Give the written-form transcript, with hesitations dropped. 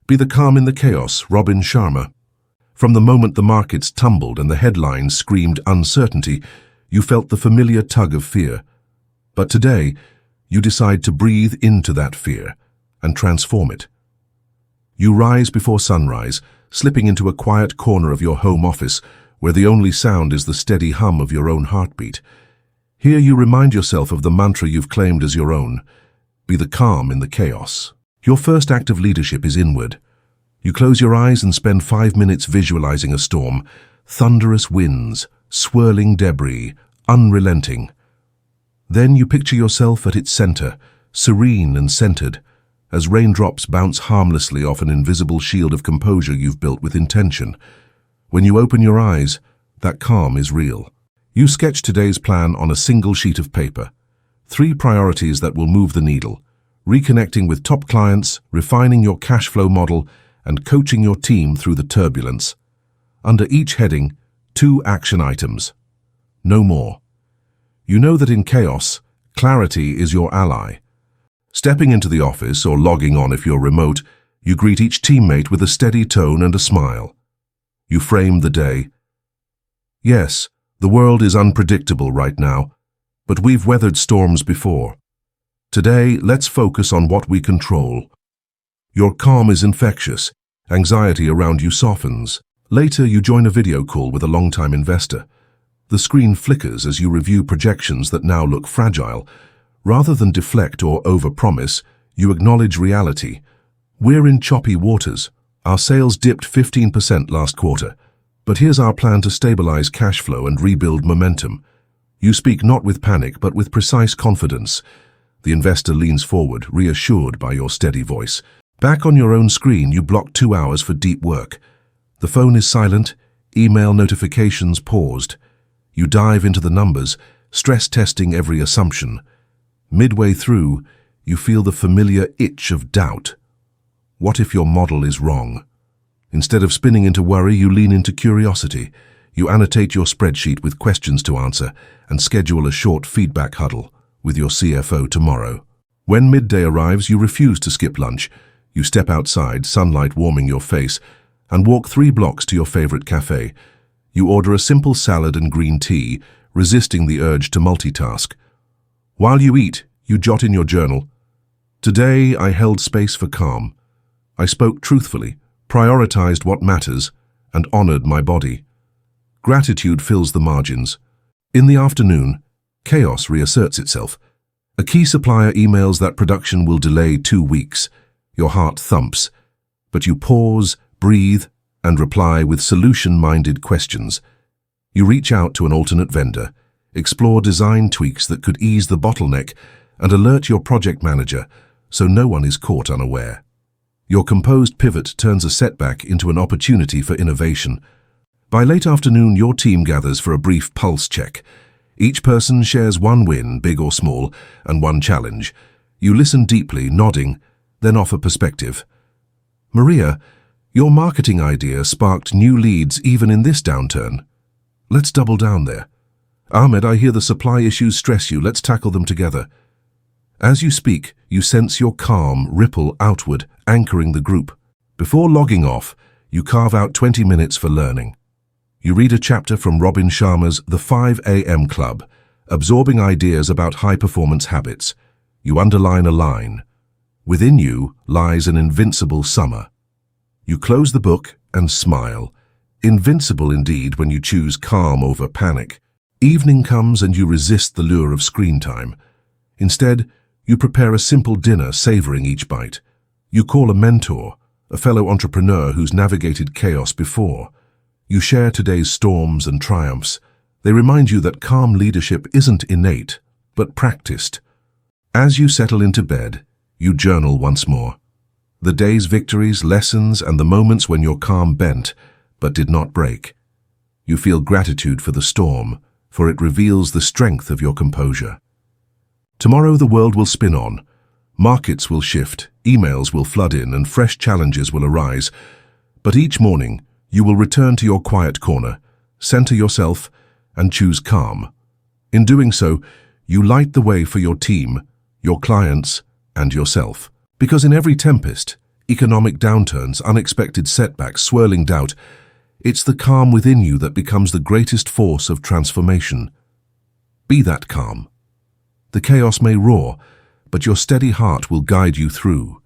Be the calm in the chaos, Sharma. From the moment the markets tumbled and the headlines screamed uncertainty, you felt the familiar tug of fear. But today, you decide to breathe into that fear and transform it. You rise before sunrise, slipping into a quiet corner of your home office where the only sound is the steady hum of your own heartbeat. Here you remind yourself of the mantra you've claimed as your own: be the calm in the chaos. Your first act of leadership is inward. You close your eyes and spend 5 minutes visualizing a storm: thunderous winds, swirling debris, unrelenting. Then you picture yourself at its center, serene and centered, as raindrops bounce harmlessly off an invisible shield of composure you've built with intention. When you open your eyes, that calm is real. You sketch today's plan on a single sheet of paper. 3 priorities that will move the needle: reconnecting with top clients, refining your cash flow model, and coaching your team through the turbulence. Under each heading, 2 action items. No more. You know that in chaos, clarity is your ally. Stepping into the office, or logging on if you're remote, you greet each teammate with a steady tone and a smile. You frame the day. Yes, the world is unpredictable right now, but we've weathered storms before. Today, let's focus on what we control. Your calm is infectious. Anxiety around you softens. Later, you join a video call with a longtime investor. The screen flickers as you review projections that now look fragile. Rather than deflect or overpromise, you acknowledge reality. We're in choppy waters. Our sales dipped 15% last quarter, but here's our plan to stabilize cash flow and rebuild momentum. You speak not with panic, but with precise confidence. The investor leans forward, reassured by your steady voice. Back on your own screen, you block 2 hours for deep work. The phone is silent, email notifications paused. You dive into the numbers, stress testing every assumption. Midway through, you feel the familiar itch of doubt. What if your model is wrong? Instead of spinning into worry, you lean into curiosity. You annotate your spreadsheet with questions to answer and schedule a short feedback huddle with your CFO tomorrow. When midday arrives, you refuse to skip lunch. You step outside, sunlight warming your face, and walk 3 blocks to your favorite cafe. You order a simple salad and green tea, resisting the urge to multitask. While you eat, you jot in your journal: today I held space for calm. I spoke truthfully, prioritized what matters, and honored my body. Gratitude fills the margins. In the afternoon, chaos reasserts itself. A key supplier emails that production will delay 2 weeks. Your heart thumps, but you pause, breathe, and reply with solution-minded questions. You reach out to an alternate vendor, explore design tweaks that could ease the bottleneck, and alert your project manager so no one is caught unaware. Your composed pivot turns a setback into an opportunity for innovation. By late afternoon, your team gathers for a brief pulse check. Each person shares 1 win, big or small, and 1 challenge. You listen deeply, nodding, then offer perspective. Maria, your marketing idea sparked new leads even in this downturn. Let's double down there. Ahmed, I hear the supply issues stress you. Let's tackle them together. As you speak, you sense your calm ripple outward, anchoring the group. Before logging off, you carve out 20 minutes for learning. You read a chapter from Sharma's The 5 a.m. Club, absorbing ideas about high-performance habits. You underline a line: within you lies an invincible summer. You close the book and smile. Invincible indeed when you choose calm over panic. Evening comes and you resist the lure of screen time. Instead, you prepare a simple dinner, savoring each bite. You call a mentor, a fellow entrepreneur who's navigated chaos before. You share today's storms and triumphs. They remind you that calm leadership isn't innate, but practiced. As you settle into bed, you journal once more. The day's victories, lessons, and the moments when your calm bent, but did not break. You feel gratitude for the storm, for it reveals the strength of your composure. Tomorrow the world will spin on. Markets will shift, emails will flood in, and fresh challenges will arise. But each morning, you will return to your quiet corner, center yourself, and choose calm. In doing so, you light the way for your team, your clients, and yourself. Because in every tempest, Economic downturns, unexpected setbacks, swirling doubt. It's the calm within you that becomes the greatest force of transformation. Be that calm. The chaos may roar, but your steady heart will guide you through.